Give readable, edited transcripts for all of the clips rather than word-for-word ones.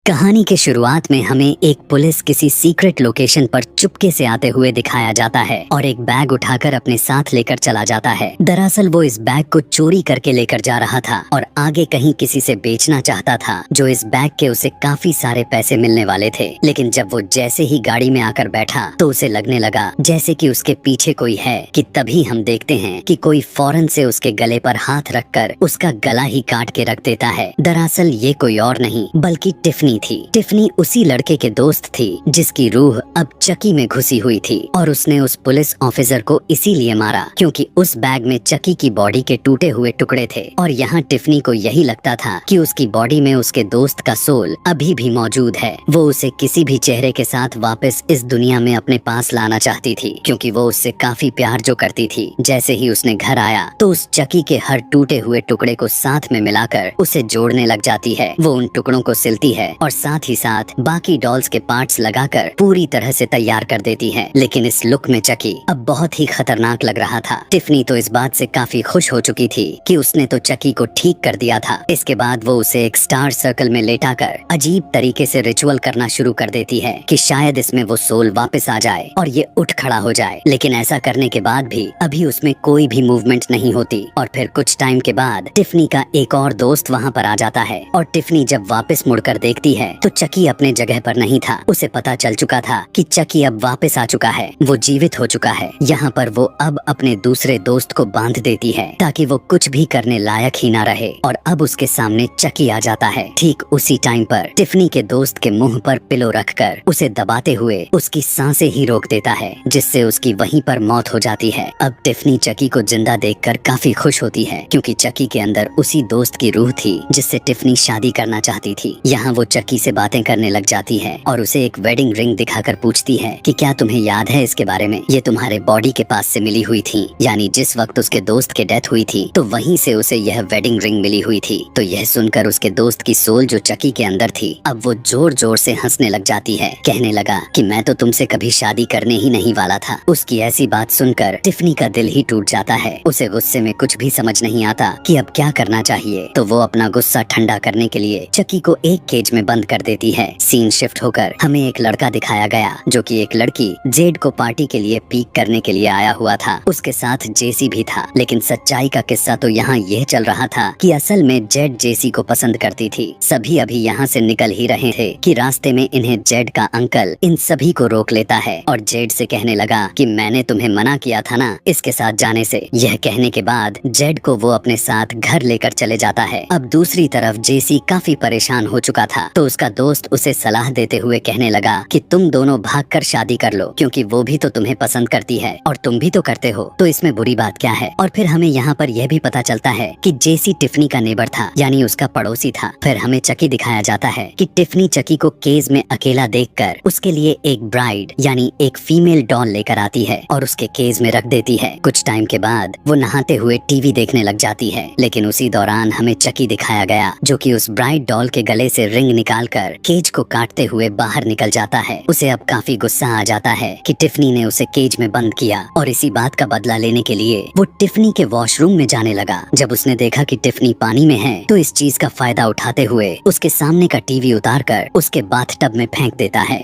कहानी के शुरुआत में हमें एक पुलिस किसी सीक्रेट लोकेशन पर चुपके से आते हुए दिखाया जाता है और एक बैग उठाकर अपने साथ लेकर चला जाता है। दरअसल वो इस बैग को चोरी करके लेकर जा रहा था और आगे कहीं किसी से बेचना चाहता था, जो इस बैग के उसे काफी सारे पैसे मिलने वाले थे। लेकिन जब वो जैसे ही गाड़ी में आकर बैठा तो उसे लगने लगा जैसे कि उसके पीछे कोई है कि तभी हम देखते हैं कि कोई फौरन से उसके गले पर हाथ रखकर उसका गला ही काट के रख देता है। दरअसल ये कोई और नहीं बल्कि टिफनी थी। टिफनी उसी लड़के के दोस्त थी जिसकी रूह अब चकी में घुसी हुई थी और उसने उस पुलिस ऑफिसर को इसीलिए मारा क्योंकि उस बैग में चकी की बॉडी के टूटे हुए टुकड़े थे और यहाँ टिफनी को यही लगता था कि उसकी बॉडी में उसके दोस्त का सोल अभी भी मौजूद है। वो उसे किसी भी चेहरे के साथ वापस इस दुनिया में अपने पास लाना चाहती थी क्योंकि वो उससे काफी प्यार जो करती थी। जैसे ही उसने घर आया तो उस चकी के हर टूटे हुए टुकड़े को साथ में मिलाकर उसे जोड़ने लग जाती है। वो उन टुकड़ों को सिलती है और साथ ही साथ बाकी डॉल्स के पार्ट्स लगाकर पूरी तरह से तैयार कर देती है। लेकिन इस लुक में चकी अब बहुत ही खतरनाक लग रहा था। टिफनी तो इस बात से काफी खुश हो चुकी थी कि उसने तो चकी को ठीक कर दिया था। इसके बाद वो उसे एक स्टार सर्कल में लेटाकर अजीब तरीके से रिचुअल करना शुरू कर देती है कि शायद इसमें वो सोल वापस आ जाए और ये उठ खड़ा हो जाए। लेकिन ऐसा करने के बाद भी अभी उसमें कोई भी मूवमेंट नहीं होती और फिर कुछ टाइम के बाद टिफनी का एक और दोस्त वहाँ पर आ जाता है और टिफनी जब वापस मुड़कर देखती है तो चकी अपने जगह पर नहीं था। उसे पता चल चुका था कि चकी अब वापस आ चुका है, वो जीवित हो चुका है। यहाँ पर वो अब अपने दूसरे दोस्त को बांध देती है ताकि वो कुछ भी करने लायक ही ना रहे और अब उसके सामने चकी आ जाता है। ठीक उसी टाइम पर टिफनी के दोस्त के मुंह पर पिलो रखकर उसे दबाते हुए उसकी सांसें ही रोक देता है, जिससे उसकी वहीं पर मौत हो जाती है। अब टिफनी चकी को जिंदा देखकर काफी खुश होती है क्योंकि चकी के अंदर उसी दोस्त की रूह थी जिससे टिफनी शादी करना चाहती थी। यहाँ वो चकी से बातें करने लग जाती है और उसे एक वेडिंग रिंग दिखाकर पूछती है कि क्या तुम्हें याद है इसके बारे में, ये तुम्हारे बॉडी के पास से मिली हुई थी। यानी जिस वक्त उसके दोस्त के डेथ हुई थी तो वहीं से उसे यह वेडिंग रिंग मिली हुई थी। तो यह सुनकर उसके दोस्त की सोल जो चकी के अंदर थी अब वो जोर जोर से हंसने लग जाती है, कहने लगा कि मैं तो तुमसे कभी शादी करने ही नहीं वाला था। उसकी ऐसी बात सुनकर टिफनी का दिल ही टूट जाता है। उसे गुस्से में कुछ भी समझ नहीं आता कि अब क्या करना चाहिए। तो वो अपना गुस्सा ठंडा करने के लिए चकी को एक केज में बंद कर देती है। सीन शिफ्ट होकर हमें एक लड़का दिखाया गया जो कि एक लड़की जेड को पार्टी के लिए पीक करने के लिए आया हुआ था। उसके साथ जेसी भी था। लेकिन सच्चाई का किस्सा तो यहाँ यह चल रहा था कि असल में जेड जेसी को पसंद करती थी। सभी अभी यहाँ से निकल ही रहे थे कि रास्ते में इन्हें जेड का अंकल इन सभी को रोक लेता है और जेड से कहने लगा कि मैंने तुम्हें मना किया था ना इसके साथ जाने से। यह कहने के बाद जेड को वो अपने साथ घर लेकर चले जाता है। अब दूसरी तरफ जेसी काफी परेशान हो चुका था तो उसका दोस्त उसे सलाह देते हुए कहने लगा कि तुम दोनों भागकर शादी कर लो क्योंकि वो भी तो तुम्हें पसंद करती है और तुम भी तो करते हो, तो इसमें बुरी बात क्या है। और फिर हमें यहाँ पर यह भी पता चलता है कि जेसी टिफनी का नेबर था, यानी उसका पड़ोसी था। फिर हमें चकी दिखाया जाता है कि टिफनी चकी को केज में अकेला देखकर उसके लिए एक ब्राइड यानी एक फीमेल डॉल लेकर आती है और उसके केज में रख देती है। कुछ टाइम के बाद वो नहाते हुए टीवी देखने लग जाती है। लेकिन उसी दौरान हमें चकी दिखाया गया जो कि उस ब्राइड डॉल के गले से रिंग निकालकर केज को काटते हुए बाहर निकल जाता है। उसे अब काफी गुस्सा आ जाता है कि टिफनी ने उसे केज में बंद किया और इसी बात का बदला लेने के लिए वो टिफनी के वॉशरूम में जाने लगा। जब उसने देखा कि टिफनी पानी में है तो इस चीज का फायदा उठाते हुए उसके सामने का टीवी उतारकर उसके बाथटब में फेंक देता है।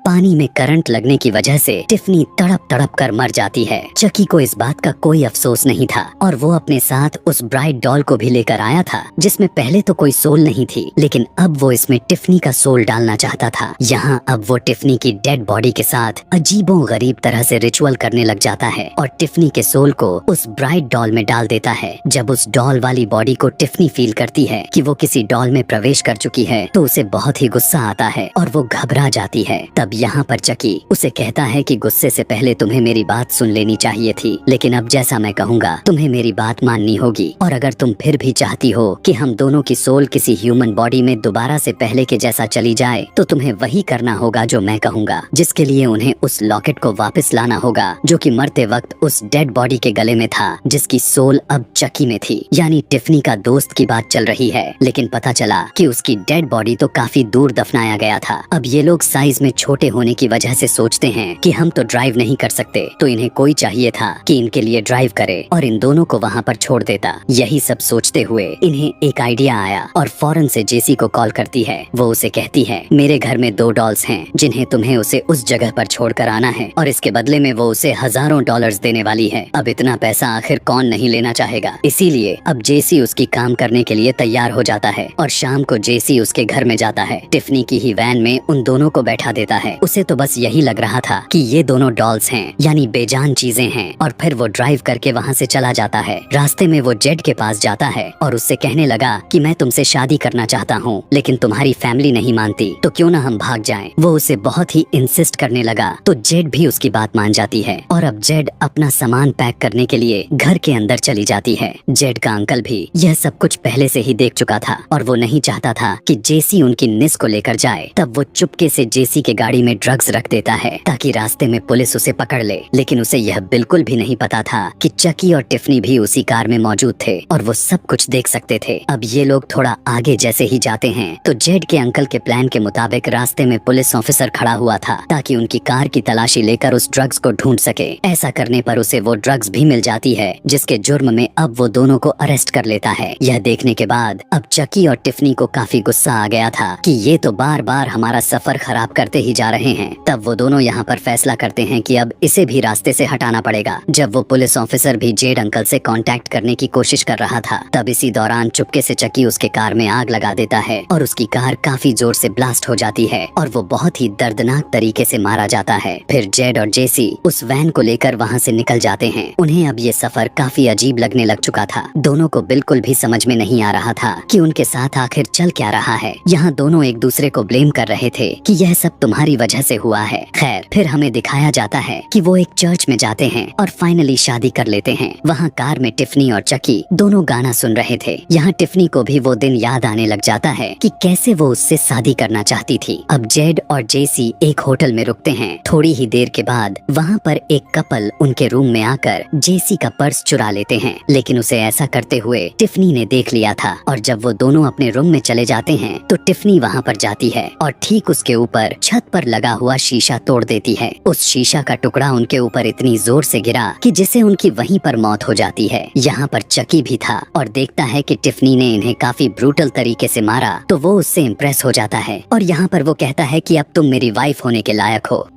पानी में करंट लगने की वजह से टिफनी तड़प तड़प कर मर जाती है। चकी को इस बात का कोई अफसोस नहीं था और वो अपने साथ उस ब्राइड डॉल को भी लेकर आया था जिसमें पहले तो कोई सोल नहीं थी, लेकिन अब वो इसमें टिफनी का सोल डालना चाहता था। यहाँ अब वो टिफनी की डेड बॉडी के साथ अजीबो गरीब तरह से रिचुअल करने लग जाता है और टिफनी के सोल को उस ब्राइड डॉल में डाल देता है। जब उस डॉल वाली बॉडी को टिफनी फील करती है कि वो किसी डॉल में प्रवेश कर चुकी है तो उसे बहुत ही गुस्सा आता है और वो घबरा जाती है। तब यहाँ पर चकी उसे कहता है कि गुस्से से पहले तुम्हें मेरी बात सुन लेनी चाहिए थी, लेकिन अब जैसा मैं कहूँगा तुम्हें मेरी बात माननी होगी और अगर तुम फिर भी चाहती हो कि हम दोनों की सोल किसी ह्यूमन बॉडी में दोबारा से पहले के जैसा चली जाए तो तुम्हें वही करना होगा जो मैं कहूँगा, जिसके लिए उन्हें उस लॉकेट को वापस लाना होगा जो कि मरते वक्त उस डेड बॉडी के गले में था जिसकी सोल अब चकी में थी। यानी टिफनी का दोस्त की बात चल रही है, लेकिन पता चला कि उसकी डेड बॉडी तो काफी दूर दफनाया गया था। अब ये लोग साइज में छोटे के होने की वजह से सोचते हैं कि हम तो ड्राइव नहीं कर सकते, तो इन्हें कोई चाहिए था कि इनके लिए ड्राइव करे और इन दोनों को वहाँ पर छोड़ देता। यही सब सोचते हुए इन्हें एक आइडिया आया और फौरन से जेसी को कॉल करती है। वो उसे कहती है, मेरे घर में 2 डॉल्स हैं जिन्हें तुम्हें उसे उस जगह पर छोड़कर आना है और इसके बदले में वो उसे हजारों डॉलर्स देने वाली है। अब इतना पैसा आखिर कौन नहीं लेना चाहेगा। इसीलिए अब जेसी उसकी काम करने के लिए तैयार हो जाता है और शाम को जेसी उसके घर में जाता है। टिफनी की ही वैन में उन दोनों को बैठा देता है। उसे तो बस यही लग रहा था कि ये दोनों डॉल्स हैं, यानी बेजान चीजें हैं, और फिर वो ड्राइव करके वहाँ से चला जाता है। रास्ते में वो जेड के पास जाता है और उससे कहने लगा कि मैं तुमसे शादी करना चाहता हूँ, लेकिन तुम्हारी फैमिली नहीं मानती, तो क्यों ना हम भाग जाएं। वो उसे बहुत ही इंसिस्ट करने लगा, तो जेड भी उसकी बात मान जाती है और अब जेड अपना सामान पैक करने के लिए घर के अंदर चली जाती है। जेड का अंकल भी यह सब कुछ पहले से ही देख चुका था और वो नहीं चाहता था कि जेसी उनकी निस को लेकर जाए। तब वो चुपके से जेसी के गाड़ी में ड्रग्स रख देता है ताकि रास्ते में पुलिस उसे पकड़ ले, लेकिन उसे यह बिल्कुल भी नहीं पता था कि चकी और टिफनी भी उसी कार में मौजूद थे और वो सब कुछ देख सकते थे। अब ये लोग थोड़ा आगे जैसे ही जाते हैं तो जेड के अंकल के प्लान के मुताबिक रास्ते में पुलिस ऑफिसर खड़ा हुआ था ताकि उनकी कार की तलाशी लेकर उस ड्रग्स को ढूंढ सके। ऐसा करने पर उसे वो ड्रग्स भी मिल जाती है, जिसके जुर्म में अब वो दोनों को अरेस्ट कर लेता है। यह देखने के बाद अब चकी और टिफनी को काफी गुस्सा आ गया था कि ये तो बार बार हमारा सफर खराब करते ही जा रहे हैं। तब वो दोनों यहाँ पर फैसला करते हैं कि अब इसे भी रास्ते से हटाना पड़ेगा। जब वो पुलिस ऑफिसर भी जेड अंकल से कांटेक्ट करने की कोशिश कर रहा था, तब इसी दौरान चुपके से चकी उसके कार में आग लगा देता है और उसकी कार काफी जोर से ब्लास्ट हो जाती है और वो बहुत ही दर्दनाक तरीके से मारा जाता है। फिर जेड और जेसी उस वैन को लेकर वहाँ से निकल जाते हैं। उन्हें अब ये सफर काफी अजीब लगने लग चुका था। दोनों को बिल्कुल भी समझ में नहीं आ रहा था कि उनके साथ आखिर चल क्या रहा है। यहाँ दोनों एक दूसरे को ब्लेम कर रहे थे कि यह सब तुम्हारी वजह से हुआ है। खैर, फिर हमें दिखाया जाता है कि वो एक चर्च में जाते हैं और फाइनली शादी कर लेते हैं। वहाँ कार में टिफनी और चकी दोनों गाना सुन रहे थे। यहाँ टिफनी को भी वो दिन याद आने लग जाता है कि कैसे वो उससे शादी करना चाहती थी। अब जेड और जेसी एक होटल में रुकते हैं। थोड़ी ही देर के बाद वहाँ पर एक कपल उनके रूम में आकर जेसी का पर्स चुरा लेते हैं, लेकिन उसे ऐसा करते हुए टिफनी ने देख लिया था और जब वो दोनों अपने रूम में चले जाते हैं तो टिफनी वहाँ पर जाती है और ठीक उसके ऊपर छत पर लगा हुआ शीशा तोड़ देती है। उस शीशा का टुकड़ा उनके ऊपर इतनी जोर से गिरा कि जिससे उनकी वहीं पर मौत हो जाती है। यहाँ पर चकी भी था और देखता है कि टिफनी ने इन्हें काफी ब्रूटल तरीके से मारा, तो वो उससे इम्प्रेस हो जाता है और यहाँ पर वो कहता है कि अब तुम मेरी वाइफ होने के लायक हो।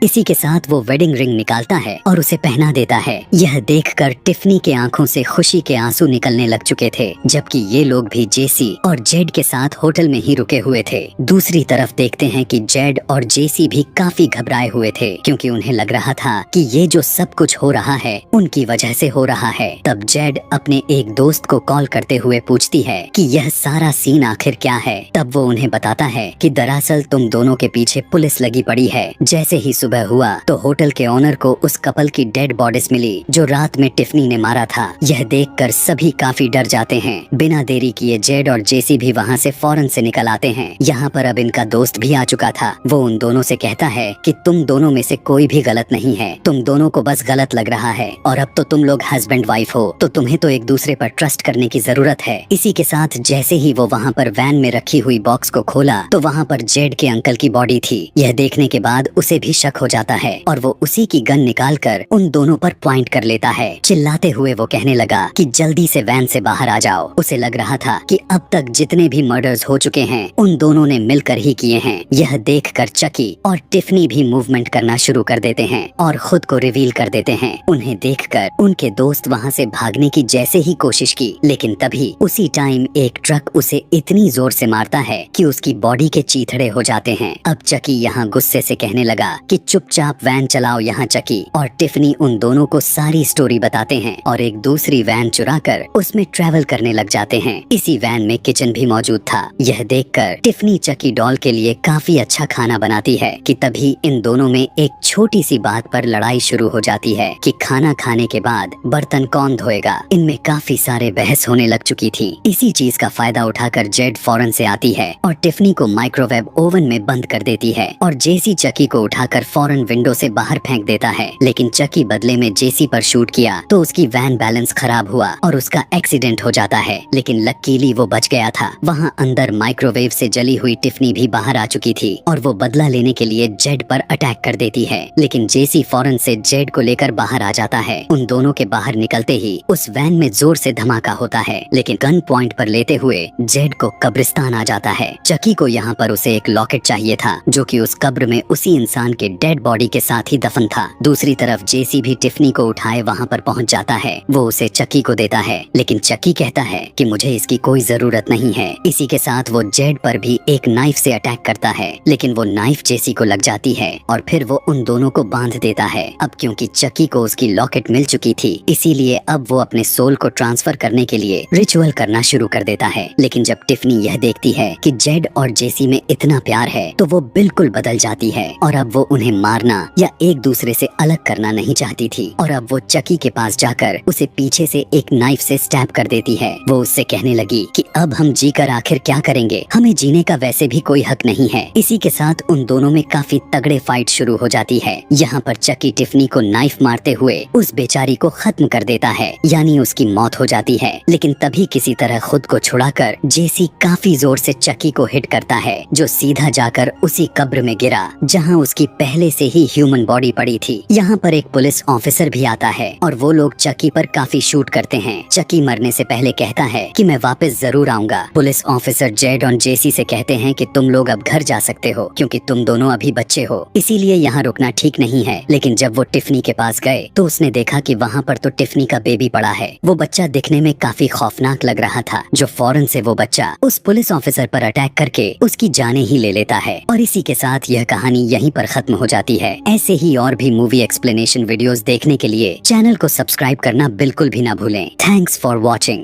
इसी के साथ वो वेडिंग रिंग निकालता है और उसे पहना देता है। यह देखकर टिफनी के आंखों से खुशी के आंसू निकलने लग चुके थे, जबकि ये लोग भी जेसी और जेड के साथ होटल में ही रुके हुए थे। दूसरी तरफ देखते हैं कि जेड और जेसी भी काफी घबराए हुए थे, क्योंकि उन्हें लग रहा था कि ये जो सब कुछ हो रहा है उनकी वजह से हो रहा है। तब जेड अपने एक दोस्त को कॉल करते हुए पूछती है कि यह सारा सीन आखिर क्या है। तब वो उन्हें बताता है कि दरअसल तुम दोनों के पीछे पुलिस लगी पड़ी है। जैसे ही सुबह हुआ तो होटल के ओनर को उस कपल की डेड बॉडीज मिली जो रात में टिफनी ने मारा था। यह देखकर सभी काफी डर जाते हैं। बिना देरी किए जेड और जेसी भी वहाँ से फौरन से निकल आते हैं। यहाँ पर अब इनका दोस्त भी आ चुका था। वो उन दोनों से कहता है कि तुम दोनों में से कोई भी गलत नहीं है, तुम दोनों को बस गलत लग रहा है और अब तो तुम लोग हस्बैंड वाइफ हो, तो तुम्हें तो एक दूसरे पर ट्रस्ट करने की जरूरत है। इसी के साथ जैसे ही वो वहाँ पर वैन में रखी हुई बॉक्स को खोला तो वहाँ पर जेड के अंकल की बॉडी थी। यह देखने के बाद उसे भी शक हो जाता है और वो उसी की गन निकालकर उन दोनों पर पॉइंट कर लेता है। चिल्लाते हुए वो कहने लगा कि जल्दी से वैन से बाहर आ जाओ। उसे लग रहा था कि अब तक जितने भी मर्डर्स हो चुके हैं उन दोनों ने मिलकर ही किए हैं। यह देखकर चकी और टिफनी भी मूवमेंट करना शुरू कर देते हैं और खुद को रिवील कर देते हैं। उन्हें देखकर उनके दोस्त वहाँ से भागने की जैसे ही कोशिश की, लेकिन तभी उसी टाइम एक ट्रक उसे इतनी जोर से मारता है कि उसकी बॉडी के चीथड़े हो जाते हैं। अब चकी यहाँ गुस्से से कहने लगा कि चुपचाप वैन चलाओ यहाँ चकी, और टिफनी उन दोनों को सारी स्टोरी बताते हैं और एक दूसरी वैन चुराकर उसमें ट्रैवल करने लग जाते हैं। इसी वैन में किचन भी मौजूद था। यह देखकर टिफनी चकी डॉल के लिए काफी अच्छा खाना बनाती है कि तभी इन दोनों में एक छोटी सी बात पर लड़ाई शुरू हो जाती है कि खाना खाने के बाद बर्तन कौन धोएगा। इनमें काफी सारे बहस होने लग चुकी थी। इसी चीज का फायदा उठाकर जेड फौरन से आती है और टिफनी को माइक्रोवेव ओवन में बंद कर देती है और जेसी चकी को उठाकर फौरन विंडो से बाहर फेंक देता है, लेकिन चकी बदले में जेसी पर शूट किया तो उसकी वैन बैलेंस खराब हुआ और उसका एक्सीडेंट हो जाता है, लेकिन लकीली वो बच गया था। वहाँ अंदर माइक्रोवेव से जली हुई टिफनी भी बाहर आ चुकी थी और वो बदला लेने के लिए जेड पर अटैक कर देती है, लेकिन जेसी फौरन से जेड को लेकर बाहर आ जाता है। उन दोनों के बाहर निकलते ही उस वैन में जोर से धमाका होता है, लेकिन गन पॉइंट पर लेते हुए जेड को कब्रिस्तान आ जाता है। चकी को यहाँ पर उसे एक लॉकेट चाहिए था जो कि उस कब्र में उसी इंसान के डेड बॉडी के साथ ही दफन था। दूसरी तरफ जेसी भी टिफनी को उठाए वहाँ पर पहुँच जाता है। वो उसे चकी को देता है, लेकिन चकी कहता है कि मुझे इसकी कोई जरूरत नहीं है। इसी के साथ वो जेड पर भी एक नाइफ से अटैक करता है, लेकिन वो नाइफ जेसी को लग जाती है और फिर वो उन दोनों को बांध देता है। अब क्योंकि चकी को उसकी लॉकेट मिल चुकी थी, इसीलिए अब वो अपने सोल को ट्रांसफर करने के लिए रिचुअल करना शुरू कर देता है। लेकिन जब टिफनी यह देखती है कि जेड और जेसी में इतना प्यार है तो वो बिल्कुल बदल जाती है और अब वो उन्हें मारना या एक दूसरे से अलग करना नहीं चाहती थी। और अब वो चकी के पास जाकर उसे पीछे से एक नाइफ से स्टैब कर देती है। वो उससे कहने लगी कि अब हम जीकर आखिर क्या करेंगे, हमें जीने का वैसे भी कोई हक नहीं है। इसी के साथ उन दोनों में काफी तगड़े फाइट शुरू हो जाती है। यहाँ पर चकी टिफनी को नाइफ मारते हुए उस बेचारी को खत्म कर देता है, यानी उसकी मौत हो जाती है। लेकिन तभी किसी तरह खुद को छुड़ाकर जेसी काफी जोर से चकी को हिट करता है, जो सीधा जाकर उसी कब्र में गिरा जहाँ उसकी पहले से ही ह्यूमन बॉडी पड़ी थी। यहाँ पर एक पुलिस ऑफिसर भी आता है और वो लोग चकी पर काफी शूट करते हैं। चकी मरने से पहले कहता है कि मैं वापस जरूर आऊंगा। पुलिस ऑफिसर जेड और जेसी से कहते हैं कि तुम लोग अब घर जा सकते हो क्योंकि तुम दोनों अभी बच्चे हो, इसीलिए यहाँ रुकना ठीक नहीं है। लेकिन जब वो टिफनी के पास गए तो उसने देखा कि वहाँ पर तो टिफनी का बेबी पड़ा है। वो बच्चा दिखने में काफी खौफनाक लग रहा था, जो फौरन से वो बच्चा उस पुलिस ऑफिसर पर अटैक करके उसकी जाने ही ले लेता है। और इसी के साथ यह कहानी यहीं पर खत्म हो जाती है। ऐसे ही और भी मूवी एक्सप्लेनेशन वीडियोस देखने के लिए चैनल को सब्सक्राइब करना बिल्कुल भी ना भूलें। Thanks for watching.